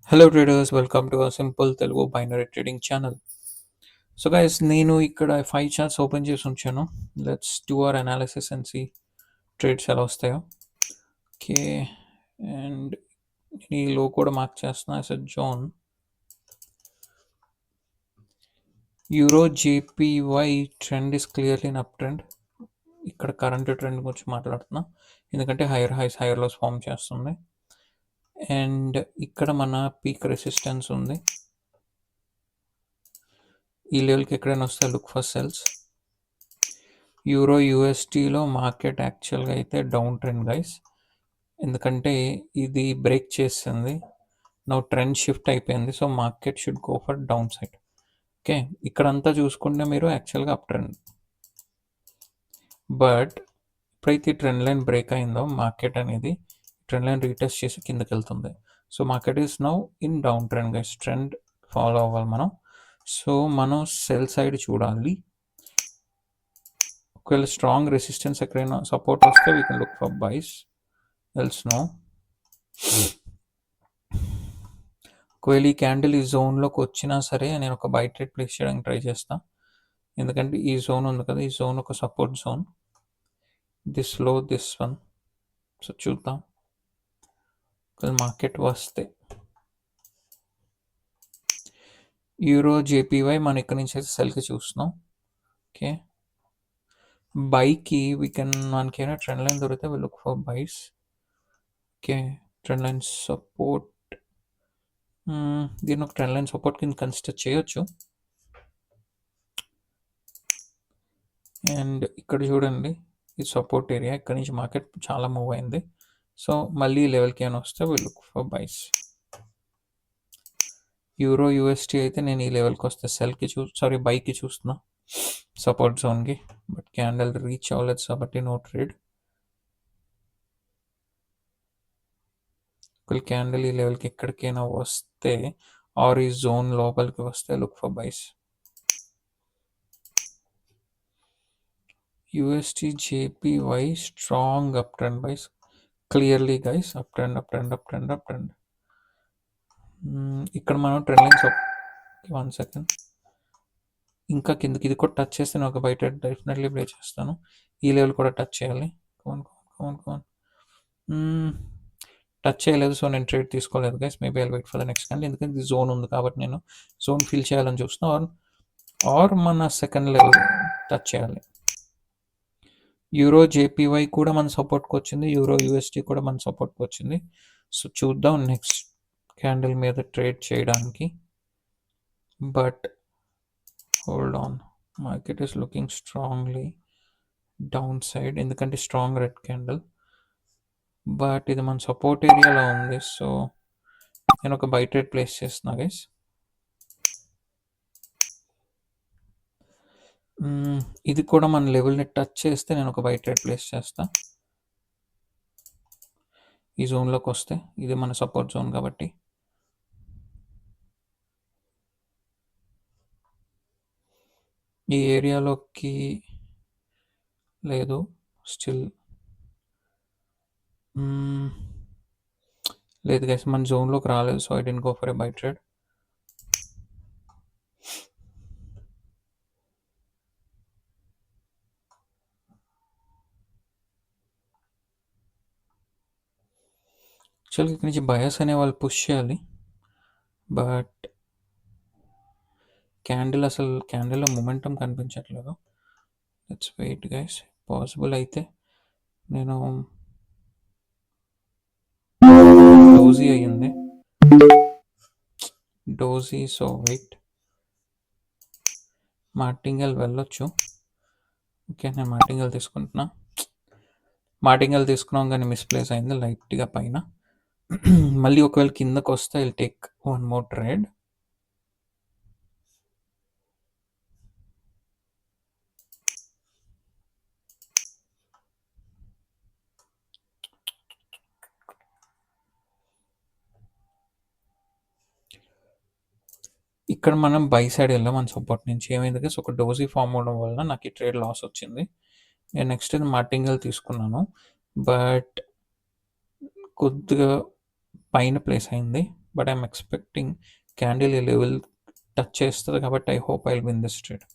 Hello traders, welcome to our simple Telugu binary trading channel. So guys, నేను ఇక్కడ 5 charts open చేసి ఉంచాను. Let's do our analysis and see trades ఎలా వస్తాయో. Okay, and ఈ low కూడా మార్క్ చేస్తున్నా as a zone. Euro JPY trend is clearly in up trend. ఇక్కడ కరెంట్ ట్రెండ్ గురించి మాట్లాడుతున్నా, ఎందుకంటే higher highs higher lows form చేస్తుంది. అండ్ ఇక్కడ మన పీక్ రెసిస్టెన్స్ ఉంది. ఈ లెవెల్కి ఎక్కడైనా వస్తే look for cells. Euro యూఎస్టీలో market యాక్చువల్గా అయితే డౌన్ ట్రెండ్ గైస్, ఎందుకంటే ఇది బ్రేక్ చేస్తుంది. నౌ ట్రెండ్ షిఫ్ట్ అయిపోయింది, so market should go for down side. Okay, ఇక్కడంతా చూసుకుంటే మీరు యాక్చువల్గా అప్ ట్రెండ్, బట్ ఎప్పుడైతే ట్రెండ్ లైన్ బ్రేక్ అయిందో మార్కెట్ అనేది ట్రెండ్ లైన్ రీటెస్ట్ చేసి కిందకి వెళ్తుంది. So market is now in down trend guys. Trend follow అవ్వాలి మనం. సో మనం సెల్ సైడ్ చూడాలి. ఒకవేళ స్ట్రాంగ్ రెసిస్టెన్స్ ఎక్కడైనా సపోర్ట్ వస్తే we can look for buys, else no. ఒకవేళ ఈ క్యాండిల్ ఈ జోన్లోకి వచ్చినా సరే నేను ఒక బై ట్రేడ్ ప్లేస్ చేయడానికి ట్రై చేస్తాను, ఎందుకంటే ఈ జోన్ ఉంది కదా, ఈ జోన్ ఒక support zone. This low this one. So చూద్దాం మార్కెట్ వస్తే. యూరో జేపీవై మనం ఇక్కడ నుంచి అయితే సెల్కి చూస్తున్నాం. ఓకే, బైకి మనకి ఏమైనా ట్రెండ్ లైన్ దొరికితే we look for buys. Okay, trend line support, దీన్ని ఒక ట్రెండ్ లైన్ సపోర్ట్ కింద కన్సిడర్ చేయొచ్చు. అండ్ ఇక్కడ చూడండి, ఈ సపోర్ట్ ఏరియా, ఇక్కడ నుంచి మార్కెట్ చాలా మూవ్ అయింది. సో మళ్ళీ ఈ లెవెల్కి ఏమైనా వస్తే we look for buys. Euro USD అయితే నేను ఈ లెవెల్కి వస్తే సెల్కి బైకి చూస్తున్నా, సపోర్ట్ జోన్కి. బట్ క్యాండిల్ రీచ్ అవ్వలేదు కాబట్టి నో ట్రేడ్. ఒకవేళ క్యాండిల్ ఈ లెవెల్కి ఎక్కడికైనా వస్తే ఆర్ ఈ జోన్ లోపలికి వస్తే look for buys. USD JPY strong up trend buys, clearly guys. Up trend up trend up trend up trend. ఇక్కడ మనం ట్రెండ్ లైన్స్ 1 సెకండ్ ఇంకా కిందకి ఇది కూడా టచ్ చేస్తే నేను ఒక బయట డెఫినెట్లీ ప్లే చేస్తాను. ఈ లెవెల్ కూడా టచ్ చేయాలి. టచ్ చేయలేదు, సో నేను ట్రేడ్ తీసుకోలేదు guys. Maybe I'll wait for the next candle, ఎందుకంటే ఇది జోన్ ఉంది కాబట్టి నేను జోన్ ఫిల్ చేయాలని చూస్తున్నా, ఆర్ మన సెకండ్ లెవెల్ టచ్ చేయాలి. యూరో జేపీవై కూడా మన సపోర్ట్కి వచ్చింది, యూరో యూఎస్టీ కూడా మన సపోర్ట్కి వచ్చింది. సో చూద్దాం నెక్స్ట్ క్యాండిల్ మీద ట్రేడ్ చేయడానికి. But hold on, market is looking strongly down side, ఎందుకంటే స్ట్రాంగ్ రెడ్ క్యాండిల్. బట్ ఇది మన సపోర్ట్ ఏరియాలో ఉంది, సో నేను ఒక బై ట్రేడ్ ప్లేస్ చేస్తున్నా గైస్. ఇది కూడా మన లెవెల్ని టచ్ చేస్తే నేను ఒక బై ట్రేడ్ ప్లేస్ చేస్తా. ఈ జోన్లోకి వస్తే ఇది మన సపోర్ట్ జోన్ కాబట్టి. ఈ ఏరియాలోకి లేదు స్టిల్, లేదు గైస్, మన జోన్లోకి రాలేదు, so I didn't go for a buy trade. యాక్చువల్గా ఇక్కడి నుంచి బయస్ అనే వాళ్ళు పుష్ చేయాలి, బట్ క్యాండిల్లో మొమెంటం కనిపించట్లేదు. Let's wait guys. పాసిబుల్ అయితే నేను డోజీ అయ్యింది, డోజీ. సో వెయిట్, మార్టింగల్ వెళ్ళొచ్చు. ఓకే, నేను మార్టింగల్ తీసుకున్నాం కానీ మిస్ప్లేస్ అయింది లైట్గా పైన. మళ్ళీ ఒకవేళ కిందకు వస్తే I'll take one more trade. ఇక్కడ మనం బై సైడ్ వెళ్ళాం మన సపోర్ట్ నుంచి. ఏమైంది, ఒక డోజీ ఫామ్ అవడం వలన నాకు ఈ ట్రేడ్ లాస్ వచ్చింది. నేను నెక్స్ట్ మార్టింగల్ తీసుకున్నాను, బట్ కొద్దిగా పైన ప్లేస్ అయింది. బట్ ఐఎమ్ ఎక్స్పెక్టింగ్ క్యాండిల్ ఈ లెవెల్ టచ్ చేస్తుంది కాబట్టి I hope I win this trade.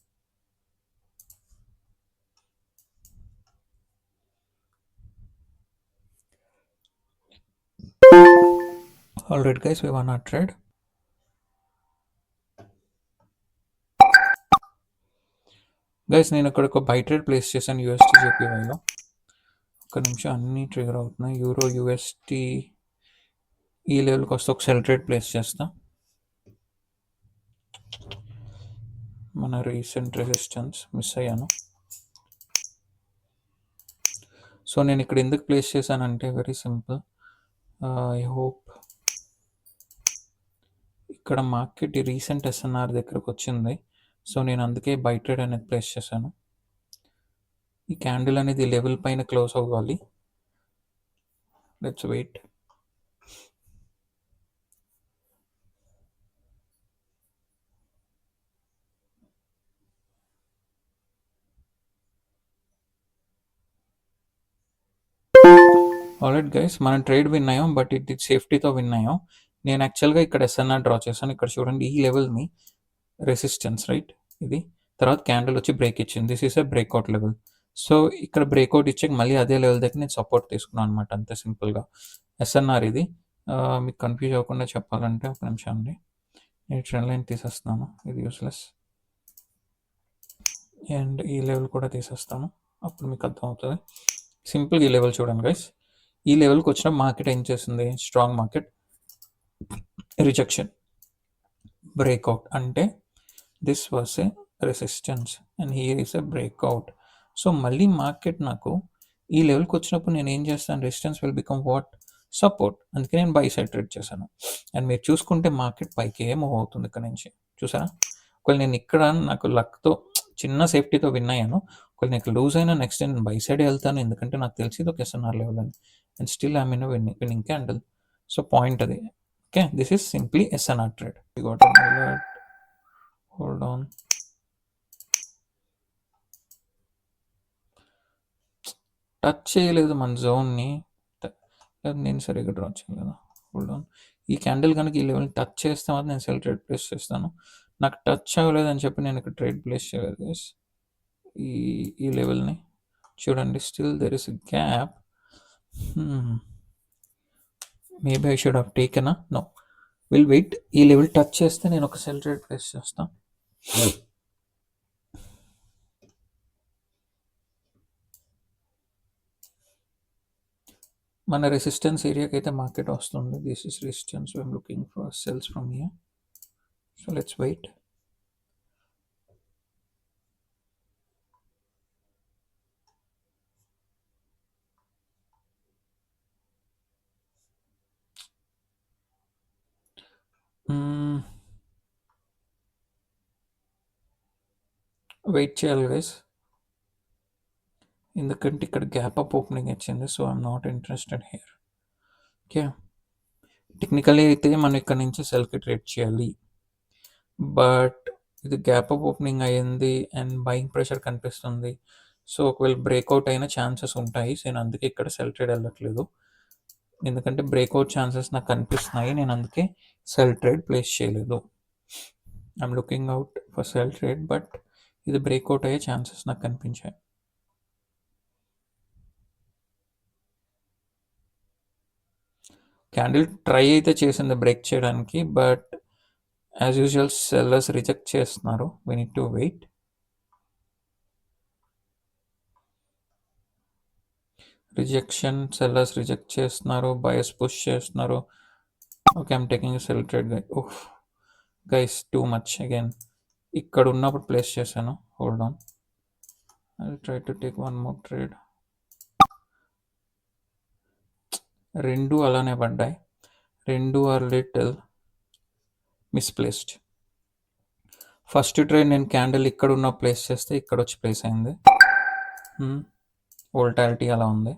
Alright guys, V one or trade. Guys నేను ఇక్కడ ఒక బై ట్రేడ్ ప్లేస్ చేశాను యూఎస్టీ జేపీవైలో. ఒక నిమిషం, అన్నీ ట్రిగర్ అవుతున్నాయి. యూరో యూఎస్టీ ఈ లెవెల్కి వస్తే ఒక సెల్ ట్రేడ్ ప్లేస్ చేస్తా. మన రీసెంట్ రెసిస్టెన్స్ మిస్ అయ్యాను. సో నేను ఇక్కడ ఎందుకు ప్లేస్ చేశానంటే వెరీ సింపుల్. ఐ హోప్ ఇక్కడ మార్కెట్ ఈ రీసెంట్ ఎస్ఎన్ఆర్ దగ్గరకు వచ్చింది. సో నేను అందుకే బై ట్రేడ్ అనేది ప్లేస్ చేశాను. ఈ క్యాండిల్ అనేది లెవెల్ పైన క్లోజ్ అవ్వాలి. Let's wait. ఆల్రైట్ గైస్, మనం ట్రేడ్ విన్ అయ్యాం, బట్ ఇది సేఫ్టీతో విన్ అయ్యాం. నేను యాక్చువల్గా ఇక్కడ ఎస్ఎన్ఆర్ డ్రా చేశాను. ఇక్కడ చూడండి, ఈ లెవెల్ని రెసిస్టెన్స్, రైట్? ఇది తర్వాత క్యాండిల్ వచ్చి బ్రేక్ ఇచ్చింది. This is a breakout level. So ఇక్కడ బ్రేక్అవుట్ ఇచ్చాక మళ్ళీ అదే లెవెల్ దగ్గర నేను సపోర్ట్ తీసుకున్నాను అనమాట, అంతే సింపుల్గా. ఎస్ఎన్ఆర్ ఇది. మీకు కన్ఫ్యూజ్ అవ్వకుండా చెప్పాలంటే ఒక నిమిషం అండి, నేను ట్రెండ్ లైన్ తీసేస్తున్నాను, ఇది యూస్లెస్. అండ్ ఈ లెవెల్ కూడా తీసేస్తాను, అప్పుడు మీకు అర్థమవుతుంది. సింపుల్గా ఈ లెవెల్ చూడండి గైస్. ఈ లెవెల్కి వచ్చిన మార్కెట్ ఏం చేస్తుంది? Strong market rejection, breakout. అంటే this was a resistance and here is a breakout. So మళ్ళీ మార్కెట్ నాకు ఈ లెవెల్కి వచ్చినప్పుడు నేను ఏం చేస్తాను? Resistance will become what? Support. అందుకే నేను బై సైడ్ ట్రేడ్ చేశాను. అండ్ మీరు చూసుకుంటే మార్కెట్ పైకి మూవ్ అవుతుంది ఇక్కడ నుంచి, చూసారా? ఒకవేళ నేను ఇక్కడ నాకు లక్తో చిన్న సేఫ్టీతో విన్ అయ్యాను. ఒకవేళ నాకు లూజ్ అయినా నెక్స్ట్ నేను బై సైడ్ వెళ్తాను, ఎందుకంటే నాకు తెలిసి ఇది ఒక ఎస్ఎన్ఆర్ లెవెల్ అని. And still I mean winning candle. So point అది. Okay, this is simply SNR trade. You got an alert. Hold on. Touch చేయలేదు మన జోన్ని, నేను సరిగ్గా డ్రా చేయలేదు. Hold on. ఈ క్యాండిల్ కనుక ఈ లెవెల్ని టచ్ చేస్తే మాత్రం నేను సెల్ ట్రేడ్ ప్లేస్ చేస్తాను. నాకు టచ్ అవ్వలేదు అని చెప్పి నేను ఇక్కడ ట్రేడ్ ప్లేస్ చేయలేదు. ఈ లెవెల్ని చూడండి, still there is a gap. Maybe I should have taken. No, will wait. ఈ లెవెల్ టచ్ చేస్తే నేను ఒక సెల్ ట్రేడ్ ప్లేస్ చేస్తాను. మన రెసిస్టెన్స్ ఏరియాకి అయితే మార్కెట్ వస్తుంది. This is resistance. I'm looking for sells from here. So let's wait. Wait చేయాలి గైస్, ఎందుకంటే ఇక్కడ గ్యాప్ అప్ ఓపెనింగ్ ఇచ్చింది. So I'm not interested here. Okay, technically అయితే మనం ఇక్కడ నుంచి సెల్కి ట్రేడ్ చేయాలి, బట్ ఇది గ్యాప్ అప్ ఓపెనింగ్ అయ్యింది అండ్ బయింగ్ ప్రెషర్ కనిపిస్తుంది. సో ఒకవేళ బ్రేక్అవుట్ అయిన ఛాన్సెస్ ఉంటాయి. సో నేను అందుకే ఇక్కడ సెల్ ట్రేడ్ వెళ్ళట్లేదు, ఎందుకంటే బ్రేక్అవుట్ ఛాన్సెస్ నాకు కనిపిస్తున్నాయి. నేను అందుకే సెల్ ట్రేడ్ ప్లేస్ చేయలేదు. I'm looking out for sell trade, but ఇది బ్రేక్అవుట్ అయ్యే ఛాన్సెస్ నాకు కనిపించాయి. క్యాండిల్ ట్రై అయితే చేసింది బ్రేక్ చేయడానికి, but as usual sellers reject చేస్తున్నారు. We need to wait. Rejection, sellers reject చేస్తున్నారు, బయస్ పుష్ చేస్తున్నారు. Okay, I'm taking sell trade guy. Oh guys, too much again. ఇక్కడ ఉన్నప్పుడు ప్లేస్ చేశాను. Hold on, I try to take one more trade. రెండు అలానే పడ్డాయి, రెండు are little misplaced. First trade నేను క్యాండిల్ ఇక్కడ ఉన్న ప్లేస్ చేస్తే ఇక్కడ వచ్చి ప్లేస్ అయింది. వోల్టాలిటీ అలా ఉంది.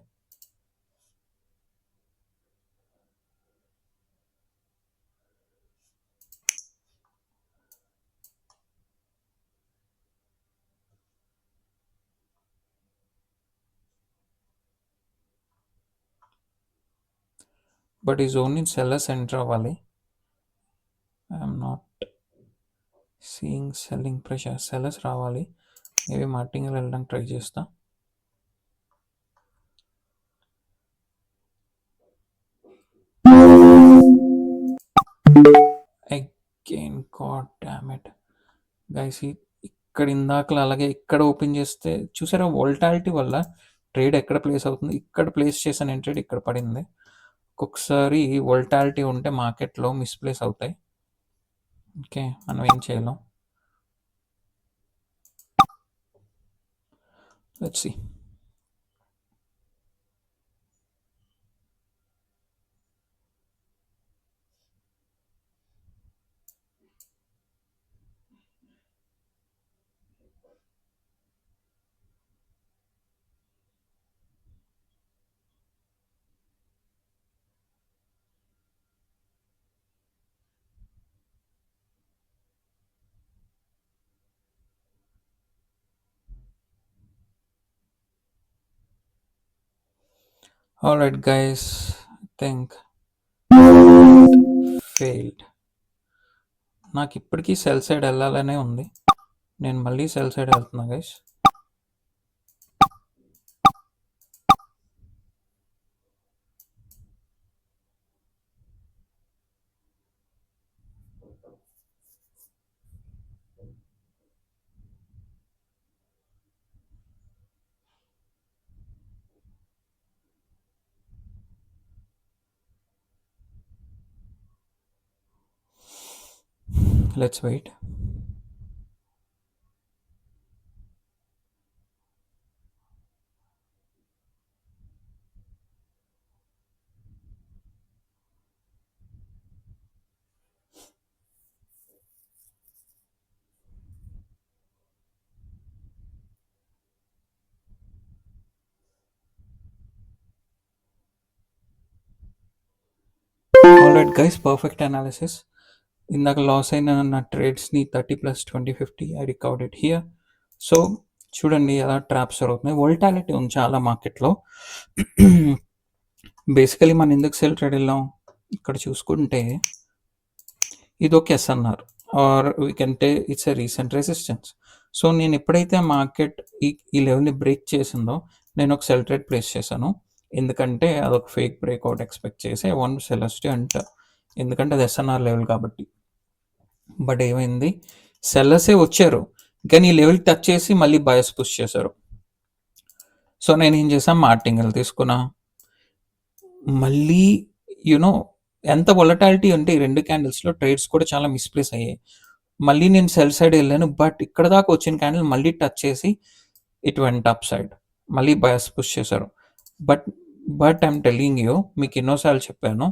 బట్ ఈ జోన్ నుంచి సెల్లర్స్ ఎంటర్ అవ్వాలి. సీయింగ్ సెల్లింగ్ ప్రెషర్, సెల్లర్స్ రావాలి. మేబీ మార్టింగ్ వెళ్ళడానికి ట్రై చేస్తా. Again god damn it guys, ఇక్కడ ఇందాకలా అలాగే ఇక్కడ ఓపెన్ చేస్తే చూసారా వోల్టాలిటీ వల్ల ట్రేడ్ ఎక్కడ ప్లేస్ అవుతుంది, ఇక్కడ ప్లేస్ చేశాను ట్రేడ్ ఇక్కడ పడింది. ఒక్కొక్కసారి వోల్టాలిటీ ఉంటే మార్కెట్లో మిస్ప్లేస్ అవుతాయి. ఓకే, మనం ఏం చేయలేం. Let's see. Alright guys, think failed. నాకు ఇప్పటికీ సెల్ సైడ్ వెళ్ళాలనే ఉంది. నేను మళ్ళీ సెల్ సైడ్ వెళ్తున్నా guys. Let's wait. Alright guys, perfect analysis. ఇందాక లాస్ అయిన నా ట్రేడ్స్ని 30+20 50 I recovered it here. So చూడండి ఎలా ట్రాప్స్ జరుగుతున్నాయి. వోల్టాలిటీ ఉంది చాలా మార్కెట్లో. బేసికలీ మనం ఎందుకు సెల్ ట్రేడ్ వెళ్ళాం, ఇక్కడ చూసుకుంటే ఇది ఒక ఎస్ఎన్ఆర్ ఆర్ వీ కెన్ టే it's a recent resistance. So నేను ఎప్పుడైతే మార్కెట్ ఈ లెవెల్ని బ్రేక్ చేసిందో నేను ఒక సెల్ ట్రేడ్ ప్లేస్ చేశాను. ఎందుకంటే అదొక ఫేక్ బ్రేక్అవుట్ ఎక్స్పెక్ట్ చేసి వన్ సెలర్స్టీ అంట, ఎందుకంటే అది ఎస్ఎన్ఆర్ లెవెల్ కాబట్టి. బట్ ఏమైంది, సెల్లర్సే వచ్చారు కానీ ఈ లెవెల్ టచ్ చేసి మళ్ళీ బయస్ పుష్ చేశారు. సో నేను ఏం చేశాను, మార్టింగల్ తీసుకున్నా. మళ్ళీ యునో ఎంత వొలటాలిటీ అంటే ఈ రెండు క్యాండిల్స్లో ట్రేడ్స్ కూడా చాలా మిస్ప్లేస్ అయ్యాయి. మళ్ళీ నేను సెల్ సైడ్ వెళ్ళాను, బట్ ఇక్కడ దాకా వచ్చిన క్యాండిల్ మళ్ళీ టచ్ చేసి ఇట్ వెంట్ అప్ సైడ్, మళ్ళీ బయస్ పుష్ చేశారు. బట్ ఐఎమ్ టెల్లింగ్ యూ, మీకు ఎన్నోసార్లు చెప్పాను,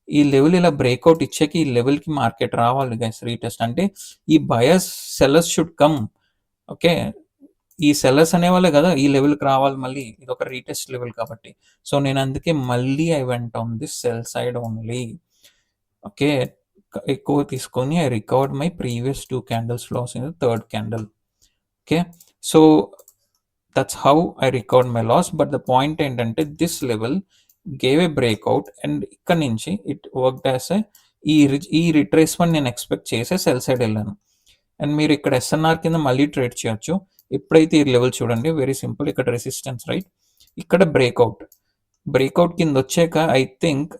ఈ లెవెల్ ఇలా బ్రేక్అవుట్ ఇచ్చాక ఈ లెవెల్కి మార్కెట్ రావాలి గైస్. రీటెస్ట్ అంటే ఈ buyers sellers should come. Okay, ఈ సెల్లర్స్ అనేవాళ్ళే కదా ఈ లెవెల్కి రావాలి, మళ్ళీ ఇది ఒక రీటెస్ట్ లెవెల్ కాబట్టి. సో నేను అందుకే మళ్ళీ I went on this sell side only. Okay, ఎక్కువ తీసుకొని I recovered my previous 2 candles loss in the third candle. Okay, so that's how I recovered my loss. But the point ఏంటంటే this level gave a breakout and ఇక్కడ నుంచి it work as ఈ retracement నేను expect చేసే sell side వెళ్ళాను. And మీరు ఇక్కడ SNR కింద మళ్ళీ ట్రేడ్ చేయొచ్చు. ఎప్పుడైతే ఈ లెవెల్ చూడండి, వెరీ సింపుల్, ఇక్కడ రెసిస్టెన్స్ రైట్, ఇక్కడ బ్రేక్అవుట్ కింద వచ్చాక ఐ థింక్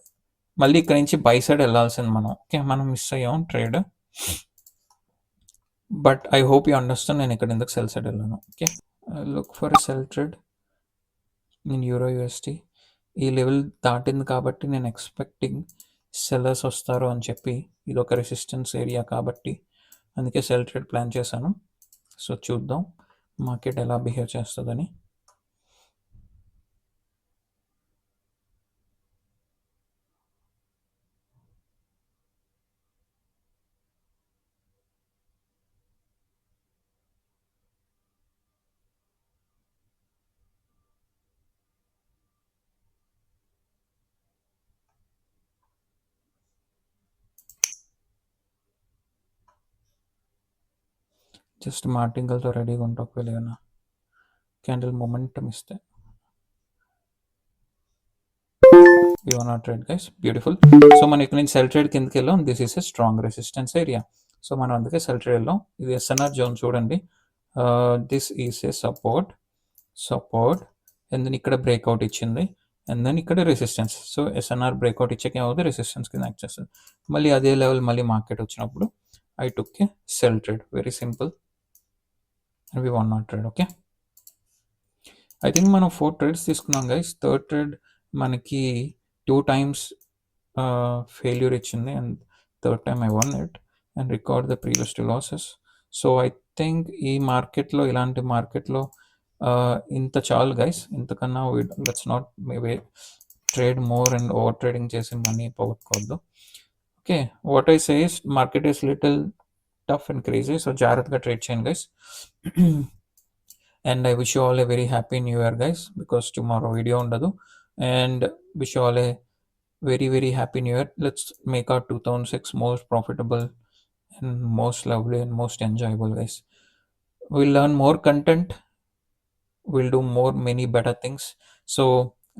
మళ్ళీ ఇక్కడ నుంచి బై సైడ్ వెళ్ళాల్సింది మనం. ఓకే, మనం మిస్ అయ్యాం trade. But I hope you understand నేను ఇక్కడ ఎందుకు సెల్ సైడ్ వెళ్ళాను. Okay, look for sell trade in euro UST. ఈ లెవెల్ దాటింది కాబట్టి నేను ఎక్స్పెక్టింగ్ సెల్లర్స్ వస్తారు అని చెప్పి, ఇది ఒక రెసిస్టెన్స్ ఏరియా కాబట్టి అందుకే సెల్ ట్రేడ్ ప్లాన్ చేశాను. సో చూద్దాం మార్కెట్ ఎలా బిహేవ్ చేస్తుందని. జస్ట్ మార్టింగల్తో రెడీగా ఉంటా ఒకవేళ ఏమైనా క్యాండిల్ మొమెంటం ఇస్తే. You are not trade guys, beautiful. So మనం ఇక్కడ నుంచి సెల్ ట్రేడ్ కిందకి వెళ్ళాం. This is a strong resistance area. So మనం అందుకే సెల్ ట్రేడ్లో ఇది ఎస్ఎన్ఆర్ జోన్ చూడండి. This is a support and then ఇక్కడ బ్రేక్అవుట్ ఇచ్చింది అండ్ దెన్ ఇక్కడ రెసిస్టెన్స్. సో ఎస్ఎన్ఆర్ బ్రేక్అవుట్ ఇచ్చాక ఏమవుతుంది, రెసిస్టెన్స్ కింద యాక్ట్ చేస్తుంది. మళ్ళీ అదే లెవెల్ మళ్ళీ మార్కెట్ వచ్చినప్పుడు I took a sell trade, very simple, and we want not trade. Okay, I think మనం 4 ట్రేడ్స్ తీసుకున్నాం గైస్. థర్డ్ ట్రేడ్ మనకి 2 times ఫెయిల్యూర్ ఇచ్చింది and third time I won it and record the previous 2 losses. So I think ఈ మార్కెట్లో, ఇలాంటి మార్కెట్లో ఇంత చాలు గైస్. ఇంతకన్నా let's not maybe trade more and over trading చేసి మనీ పోగొట్టుకోవద్దు. Okay, what I say is market is little tough and crazy, so జాగ్రత్తగా ట్రేడ్ చేయండి guys. And I wish you all a very happy new year guys, because tomorrow video ఉండదు. And wish you all A very very happy new year. Let's make our 2006 most profitable and most lovely and most enjoyable guys. We'll learn more content, we'll do more many better things. So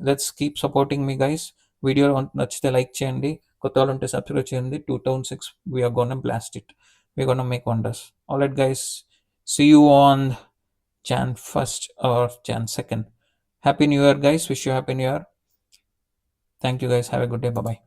let's keep supporting me guys. Video నచ్చితే like చేయండి, కొత్త వాళ్ళు ఉంటే subscribe చేయండి. 2006 we are gonna blast it, we're gonna make wonders. All right guys, see you on Jan 1st or Jan 2nd. Happy new year guys, wish you happy new year. Thank you guys, have a good day, bye bye.